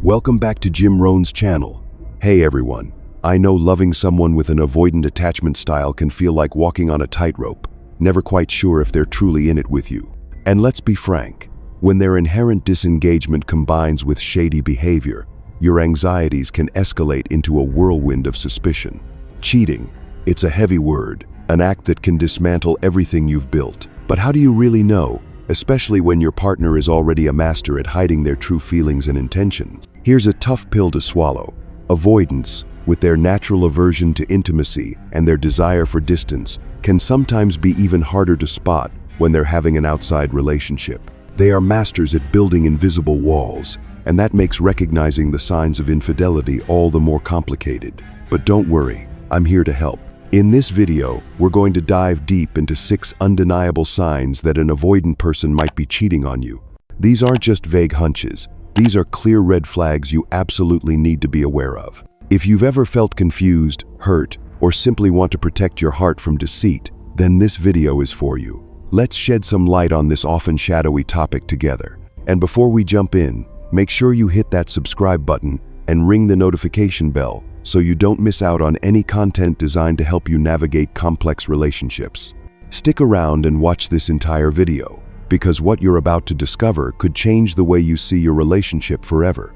Welcome back to Jim Rohn's channel. Hey everyone, I know loving someone with an avoidant attachment style can feel like walking on a tightrope, never quite sure if they're truly in it with you. And let's be frank, when their inherent disengagement combines with shady behavior, your anxieties can escalate into a whirlwind of suspicion. Cheating, it's a heavy word, an act that can dismantle everything you've built. But how do you really know, especially when your partner is already a master at hiding their true feelings and intentions? Here's a tough pill to swallow. Avoidance, with their natural aversion to intimacy and their desire for distance, can sometimes be even harder to spot when they're having an outside relationship. They are masters at building invisible walls, and that makes recognizing the signs of infidelity all the more complicated. But don't worry, I'm here to help. In this video, we're going to dive deep into 6 undeniable signs that an avoidant person might be cheating on you. These aren't just vague hunches. These are clear red flags you absolutely need to be aware of. If you've ever felt confused, hurt, or simply want to protect your heart from deceit, then this video is for you. Let's shed some light on this often shadowy topic together. And before we jump in, make sure you hit that subscribe button and ring the notification bell so you don't miss out on any content designed to help you navigate complex relationships. Stick around and watch this entire video, because what you're about to discover could change the way you see your relationship forever.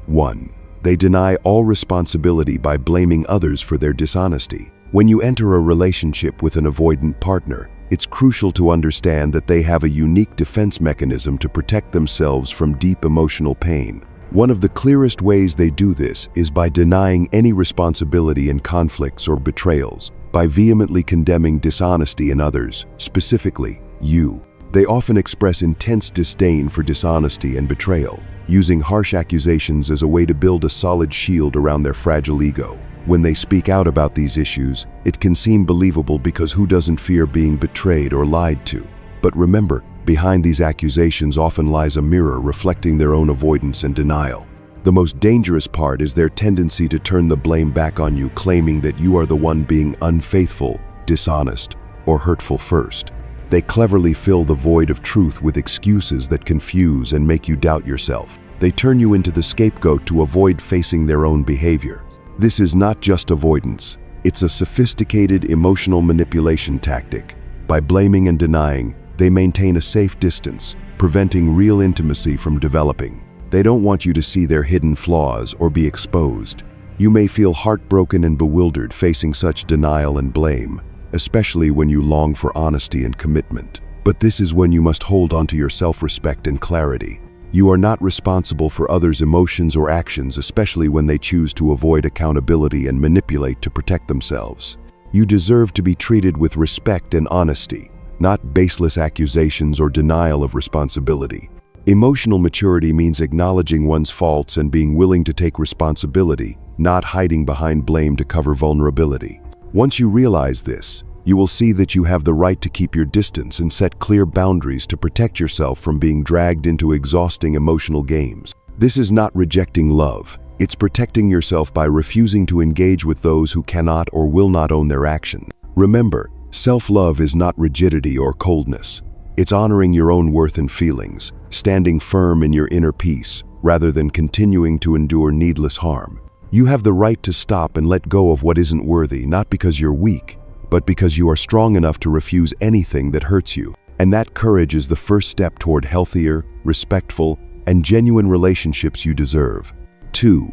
1. They deny all responsibility by blaming others for their dishonesty. When you enter a relationship with an avoidant partner, it's crucial to understand that they have a unique defense mechanism to protect themselves from deep emotional pain. One of the clearest ways they do this is by denying any responsibility in conflicts or betrayals, by vehemently condemning dishonesty in others, specifically you. They often express intense disdain for dishonesty and betrayal, using harsh accusations as a way to build a solid shield around their fragile ego. When they speak out about these issues, it can seem believable because who doesn't fear being betrayed or lied to? But remember, behind these accusations often lies a mirror reflecting their own avoidance and denial. The most dangerous part is their tendency to turn the blame back on you, claiming that you are the one being unfaithful, dishonest, or hurtful first. They cleverly fill the void of truth with excuses that confuse and make you doubt yourself. They turn you into the scapegoat to avoid facing their own behavior. This is not just avoidance, it's a sophisticated emotional manipulation tactic. By blaming and denying, they maintain a safe distance, preventing real intimacy from developing. They don't want you to see their hidden flaws or be exposed. You may feel heartbroken and bewildered facing such denial and blame, especially when you long for honesty and commitment. But this is when you must hold on to your self-respect and clarity. You are not responsible for others' emotions or actions, especially when they choose to avoid accountability and manipulate to protect themselves. You deserve to be treated with respect and honesty, not baseless accusations or denial of responsibility. Emotional maturity means acknowledging one's faults and being willing to take responsibility, not hiding behind blame to cover vulnerability. Once you realize this, you will see that you have the right to keep your distance and set clear boundaries to protect yourself from being dragged into exhausting emotional games. This is not rejecting love. It's protecting yourself by refusing to engage with those who cannot or will not own their actions. Remember, self-love is not rigidity or coldness. It's honoring your own worth and feelings, standing firm in your inner peace, rather than continuing to endure needless harm. You have the right to stop and let go of what isn't worthy, not because you're weak, but because you are strong enough to refuse anything that hurts you. And that courage is the first step toward healthier, respectful, and genuine relationships you deserve. 2.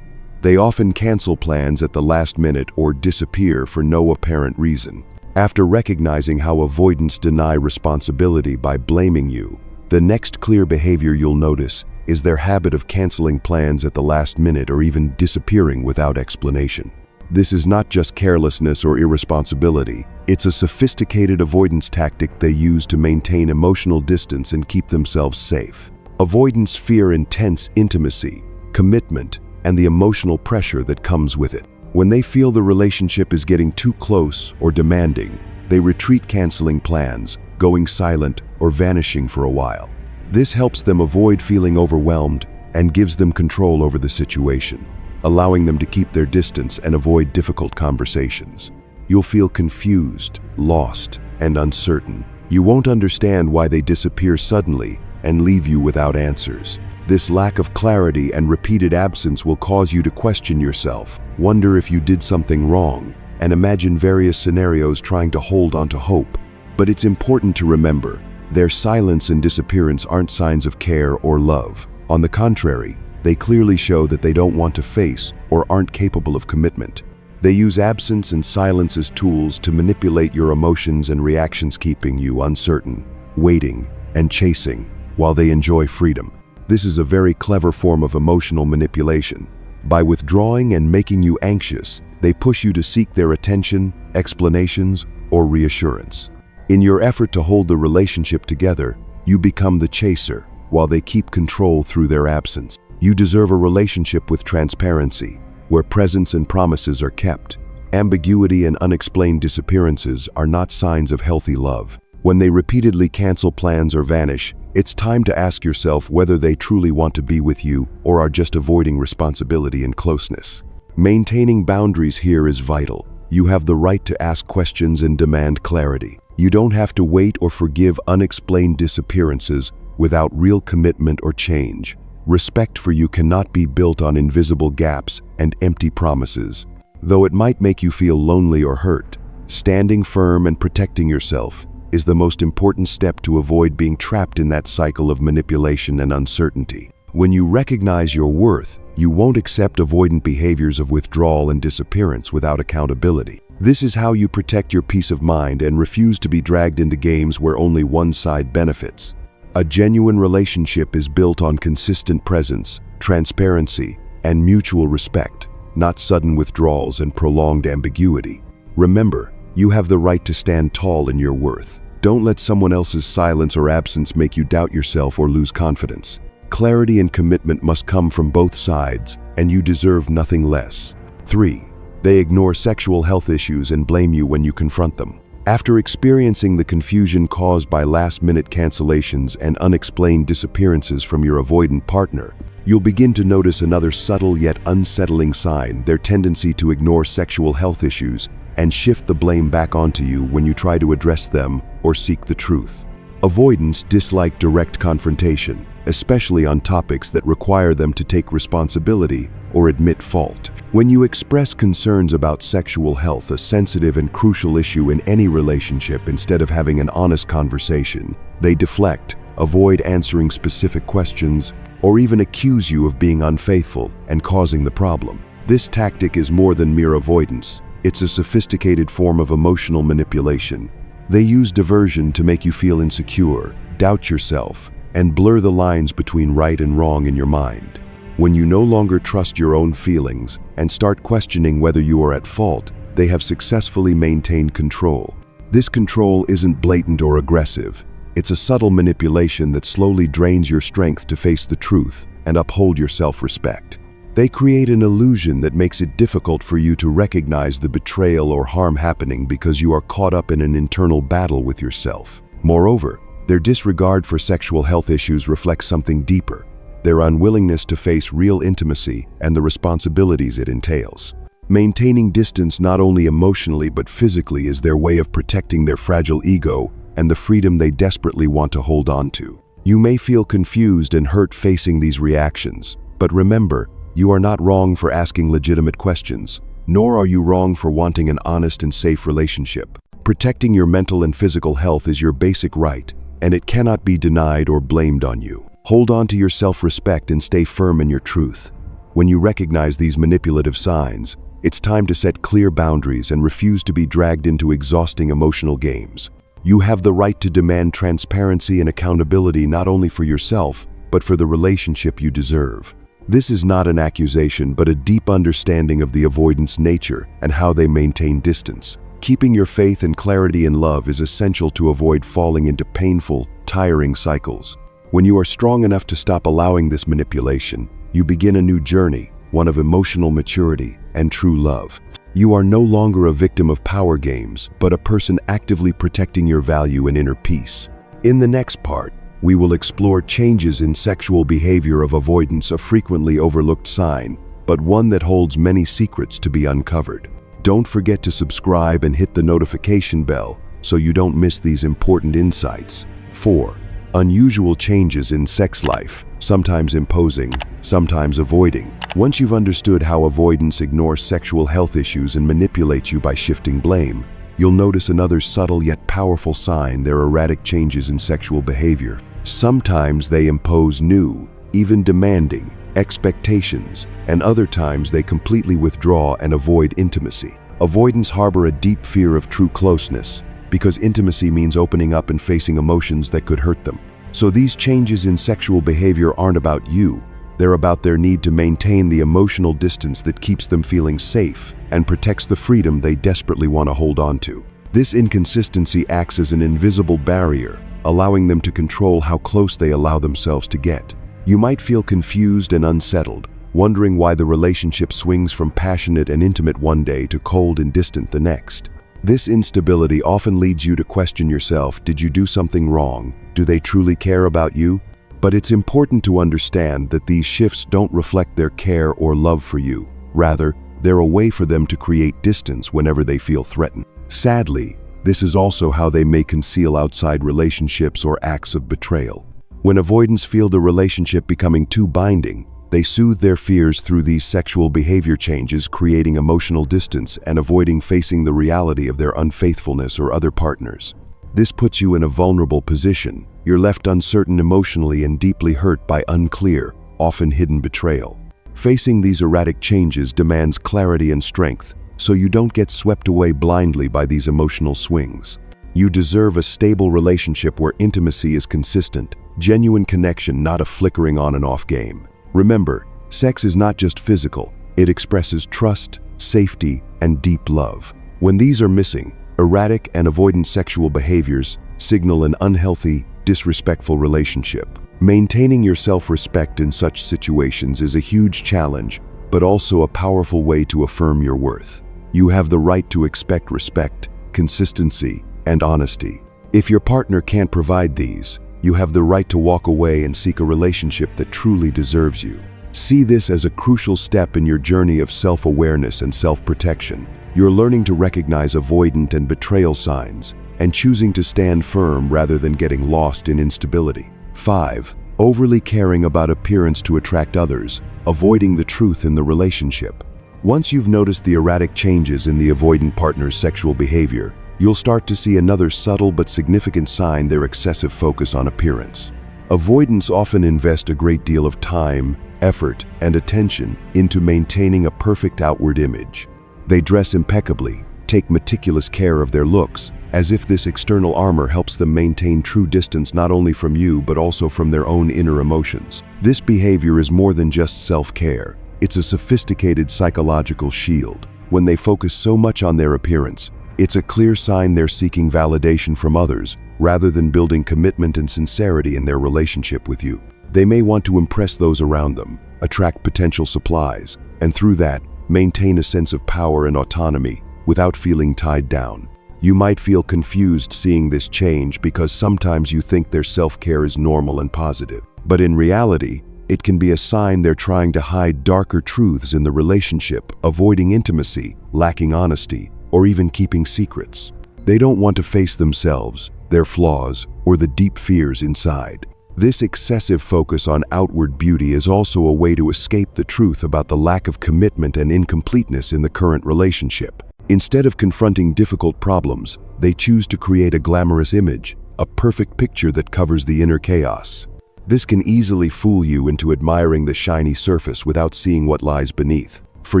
They often cancel plans at the last minute or disappear for no apparent reason. After recognizing how avoidants deny responsibility by blaming you, the next clear behavior you'll notice is their habit of canceling plans at the last minute or even disappearing without explanation. This is not just carelessness or irresponsibility, it's a sophisticated avoidance tactic they use to maintain emotional distance and keep themselves safe. Avoidants fear intense intimacy, commitment, and the emotional pressure that comes with it. When they feel the relationship is getting too close or demanding, they retreat, canceling plans, going silent, or vanishing for a while. This helps them avoid feeling overwhelmed and gives them control over the situation, allowing them to keep their distance and avoid difficult conversations. You'll feel confused, lost, and uncertain. You won't understand why they disappear suddenly and leave you without answers. This lack of clarity and repeated absence will cause you to question yourself, wonder if you did something wrong, and imagine various scenarios trying to hold onto hope. But it's important to remember, their silence and disappearance aren't signs of care or love. On the contrary, they clearly show that they don't want to face or aren't capable of commitment. They use absence and silence as tools to manipulate your emotions and reactions, keeping you uncertain, waiting, and chasing while they enjoy freedom. This is a very clever form of emotional manipulation. By withdrawing and making you anxious, they push you to seek their attention, explanations, or reassurance. In your effort to hold the relationship together, you become the chaser, while they keep control through their absence. You deserve a relationship with transparency, where presence and promises are kept. Ambiguity and unexplained disappearances are not signs of healthy love. When they repeatedly cancel plans or vanish, it's time to ask yourself whether they truly want to be with you or are just avoiding responsibility and closeness. Maintaining boundaries here is vital. You have the right to ask questions and demand clarity. You don't have to wait or forgive unexplained disappearances without real commitment or change. Respect for you cannot be built on invisible gaps and empty promises. Though it might make you feel lonely or hurt, standing firm and protecting yourself is the most important step to avoid being trapped in that cycle of manipulation and uncertainty. When you recognize your worth, you won't accept avoidant behaviors of withdrawal and disappearance without accountability. This is how you protect your peace of mind and refuse to be dragged into games where only one side benefits. A genuine relationship is built on consistent presence, transparency, and mutual respect, not sudden withdrawals and prolonged ambiguity. Remember, you have the right to stand tall in your worth. Don't let someone else's silence or absence make you doubt yourself or lose confidence. Clarity and commitment must come from both sides, and you deserve nothing less. 3. They ignore sexual health issues and blame you when you confront them. After experiencing the confusion caused by last-minute cancellations and unexplained disappearances from your avoidant partner, you'll begin to notice another subtle yet unsettling sign: their tendency to ignore sexual health issues and shift the blame back onto you when you try to address them or seek the truth. Avoidants dislike direct confrontation, especially on topics that require them to take responsibility or admit fault. When you express concerns about sexual health, a sensitive and crucial issue in any relationship, instead of having an honest conversation, they deflect, avoid answering specific questions, or even accuse you of being unfaithful and causing the problem. This tactic is more than mere avoidance. It's a sophisticated form of emotional manipulation. They use diversion to make you feel insecure, doubt yourself, and blur the lines between right and wrong in your mind. When you no longer trust your own feelings and start questioning whether you are at fault, they have successfully maintained control. This control isn't blatant or aggressive. It's a subtle manipulation that slowly drains your strength to face the truth and uphold your self-respect. They create an illusion that makes it difficult for you to recognize the betrayal or harm happening because you are caught up in an internal battle with yourself. Moreover, their disregard for sexual health issues reflects something deeper: their unwillingness to face real intimacy and the responsibilities it entails. Maintaining distance not only emotionally but physically is their way of protecting their fragile ego and the freedom they desperately want to hold on to. You may feel confused and hurt facing these reactions, but remember, you are not wrong for asking legitimate questions, nor are you wrong for wanting an honest and safe relationship. Protecting your mental and physical health is your basic right, and it cannot be denied or blamed on you. Hold on to your self-respect and stay firm in your truth. When you recognize these manipulative signs, it's time to set clear boundaries and refuse to be dragged into exhausting emotional games. You have the right to demand transparency and accountability not only for yourself, but for the relationship you deserve. This is not an accusation, but a deep understanding of the avoidance nature and how they maintain distance. Keeping your faith and clarity in love is essential to avoid falling into painful, tiring cycles. When you are strong enough to stop allowing this manipulation, you begin a new journey, one of emotional maturity and true love. You are no longer a victim of power games, but a person actively protecting your value and inner peace. In the next part, we will explore changes in sexual behavior of avoidance, a frequently overlooked sign, but one that holds many secrets to be uncovered. Don't forget to subscribe and hit the notification bell so you don't miss these important insights. 4. Unusual changes in sex life. sometimes imposing, sometimes avoiding. Once you've understood how avoidance ignores sexual health issues and manipulates you by shifting blame, you'll notice another subtle yet powerful sign: their erratic changes in sexual behavior. Sometimes they impose new, even demanding, expectations, and other times they completely withdraw and avoid intimacy. Avoidants harbor a deep fear of true closeness, because intimacy means opening up and facing emotions that could hurt them. So these changes in sexual behavior aren't about you. They're about their need to maintain the emotional distance that keeps them feeling safe and protects the freedom they desperately want to hold on to. This inconsistency acts as an invisible barrier, allowing them to control how close they allow themselves to get. You might feel confused and unsettled, wondering why the relationship swings from passionate and intimate one day to cold and distant the next. This instability often leads you to question yourself: did you do something wrong? Do they truly care about you? But it's important to understand that these shifts don't reflect their care or love for you. Rather, they're a way for them to create distance whenever they feel threatened. Sadly, this is also how they may conceal outside relationships or acts of betrayal. When avoidants feel the relationship becoming too binding, they soothe their fears through these sexual behavior changes, creating emotional distance and avoiding facing the reality of their unfaithfulness or other partners. This puts you in a vulnerable position. You're left uncertain emotionally and deeply hurt by unclear, often hidden betrayal. Facing these erratic changes demands clarity and strength, so you don't get swept away blindly by these emotional swings. You deserve a stable relationship where intimacy is consistent, genuine connection, not a flickering on and off game. Remember, sex is not just physical. It expresses trust, safety, and deep love. When these are missing, erratic and avoidant sexual behaviors signal an unhealthy, disrespectful relationship. Maintaining your self-respect in such situations is a huge challenge, but also a powerful way to affirm your worth. You have the right to expect respect, consistency, and honesty. If your partner can't provide these, you have the right to walk away and seek a relationship that truly deserves you. See this as a crucial step in your journey of self-awareness and self-protection. You're learning to recognize avoidant and betrayal signs and choosing to stand firm rather than getting lost in instability. 5. Overly caring about appearance to attract others, avoiding the truth in the relationship. Once you've noticed the erratic changes in the avoidant partner's sexual behavior, you'll start to see another subtle but significant sign: their excessive focus on appearance. Avoidants often invest a great deal of time, effort, and attention into maintaining a perfect outward image. They dress impeccably, take meticulous care of their looks, as if this external armor helps them maintain true distance not only from you but also from their own inner emotions. This behavior is more than just self-care. It's a sophisticated psychological shield. When they focus so much on their appearance, it's a clear sign they're seeking validation from others rather than building commitment and sincerity in their relationship with you. They may want to impress those around them, attract potential supplies, and through that, maintain a sense of power and autonomy without feeling tied down. You might feel confused seeing this change because sometimes you think their self-care is normal and positive. But in reality, it can be a sign they're trying to hide darker truths in the relationship, avoiding intimacy, lacking honesty, or even keeping secrets. They don't want to face themselves, their flaws, or the deep fears inside. This excessive focus on outward beauty is also a way to escape the truth about the lack of commitment and incompleteness in the current relationship. Instead of confronting difficult problems, they choose to create a glamorous image, a perfect picture that covers the inner chaos. This can easily fool you into admiring the shiny surface without seeing what lies beneath. For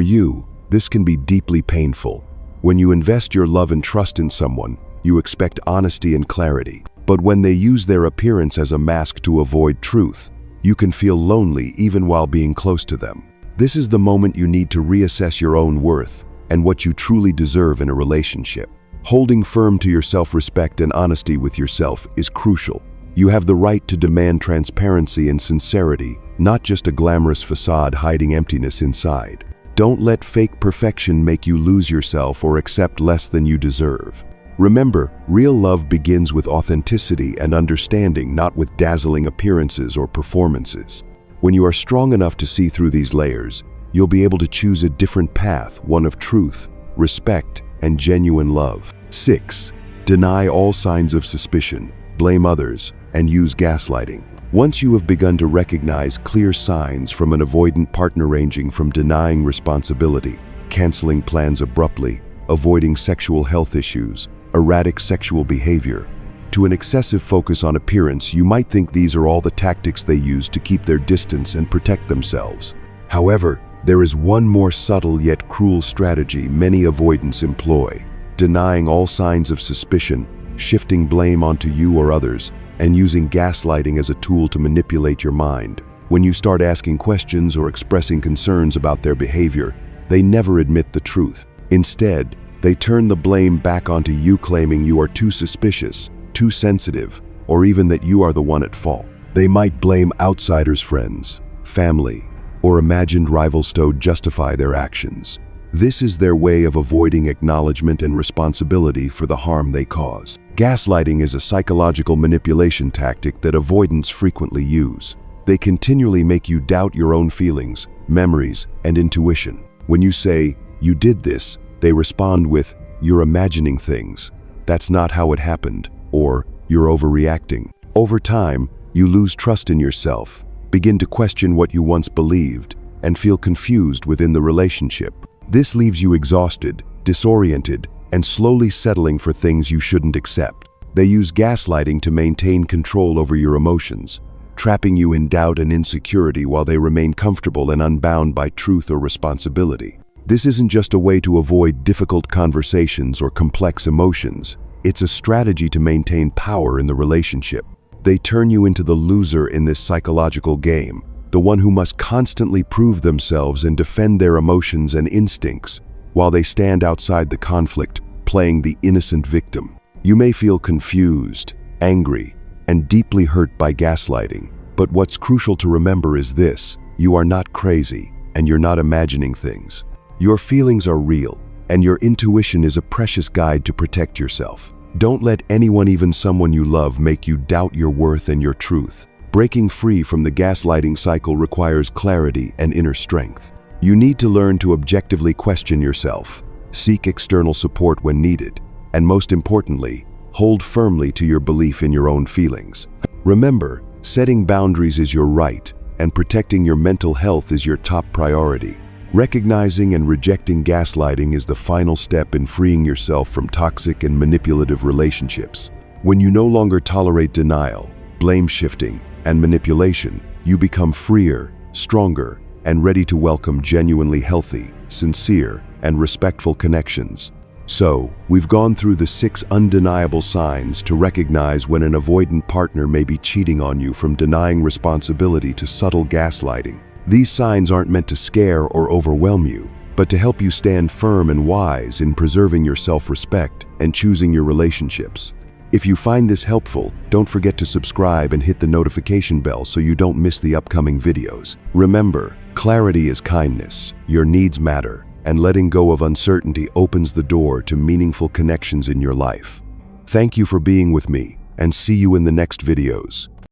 you, this can be deeply painful. When you invest your love and trust in someone, you expect honesty and clarity. But when they use their appearance as a mask to avoid truth, you can feel lonely even while being close to them. This is the moment you need to reassess your own worth and what you truly deserve in a relationship. Holding firm to your self-respect and honesty with yourself is crucial. You have the right to demand transparency and sincerity, not just a glamorous facade hiding emptiness inside. Don't let fake perfection make you lose yourself or accept less than you deserve. Remember, real love begins with authenticity and understanding, not with dazzling appearances or performances. When you are strong enough to see through these layers, you'll be able to choose a different path, one of truth, respect, and genuine love. 6. Deny all signs of suspicion, blame others, and use gaslighting. Once you have begun to recognize clear signs from an avoidant partner, ranging from denying responsibility, canceling plans abruptly, avoiding sexual health issues, erratic sexual behavior, to an excessive focus on appearance, you might think these are all the tactics they use to keep their distance and protect themselves. However, there is one more subtle yet cruel strategy many avoidants employ: denying all signs of suspicion, shifting blame onto you or others, and using gaslighting as a tool to manipulate your mind. When you start asking questions or expressing concerns about their behavior, they never admit the truth. Instead, they turn the blame back onto you, claiming you are too suspicious, too sensitive, or even that you are the one at fault. They might blame outsiders, friends, family, or imagined rivals to justify their actions. This is their way of avoiding acknowledgement and responsibility for the harm they cause. Gaslighting is a psychological manipulation tactic that avoidants frequently use. They continually make you doubt your own feelings, memories, and intuition. When you say, "You did this," they respond with, "You're imagining things. That's not how it happened," or "You're overreacting." Over time, you lose trust in yourself, begin to question what you once believed, and feel confused within the relationship. This leaves you exhausted, disoriented, and slowly settling for things you shouldn't accept. They use gaslighting to maintain control over your emotions, trapping you in doubt and insecurity while they remain comfortable and unbound by truth or responsibility. This isn't just a way to avoid difficult conversations or complex emotions. It's a strategy to maintain power in the relationship. They turn you into the loser in this psychological game, the one who must constantly prove themselves and defend their emotions and instincts, while they stand outside the conflict, playing the innocent victim. You may feel confused, angry, and deeply hurt by gaslighting, but what's crucial to remember is this: you are not crazy, and you're not imagining things. Your feelings are real, and your intuition is a precious guide to protect yourself. Don't let anyone, even someone you love, make you doubt your worth and your truth. Breaking free from the gaslighting cycle requires clarity and inner strength. You need to learn to objectively question yourself, seek external support when needed, and most importantly, hold firmly to your belief in your own feelings. Remember, setting boundaries is your right, and protecting your mental health is your top priority. Recognizing and rejecting gaslighting is the final step in freeing yourself from toxic and manipulative relationships. When you no longer tolerate denial, blame shifting, and manipulation, you become freer, stronger, and ready to welcome genuinely healthy, sincere, and respectful connections. So, we've gone through the 6 undeniable signs to recognize when an avoidant partner may be cheating on you, from denying responsibility to subtle gaslighting. These signs aren't meant to scare or overwhelm you, but to help you stand firm and wise in preserving your self-respect and choosing your relationships. If you find this helpful, don't forget to subscribe and hit the notification bell so you don't miss the upcoming videos. Remember, clarity is kindness, your needs matter, and letting go of uncertainty opens the door to meaningful connections in your life. Thank you for being with me, and see you in the next videos.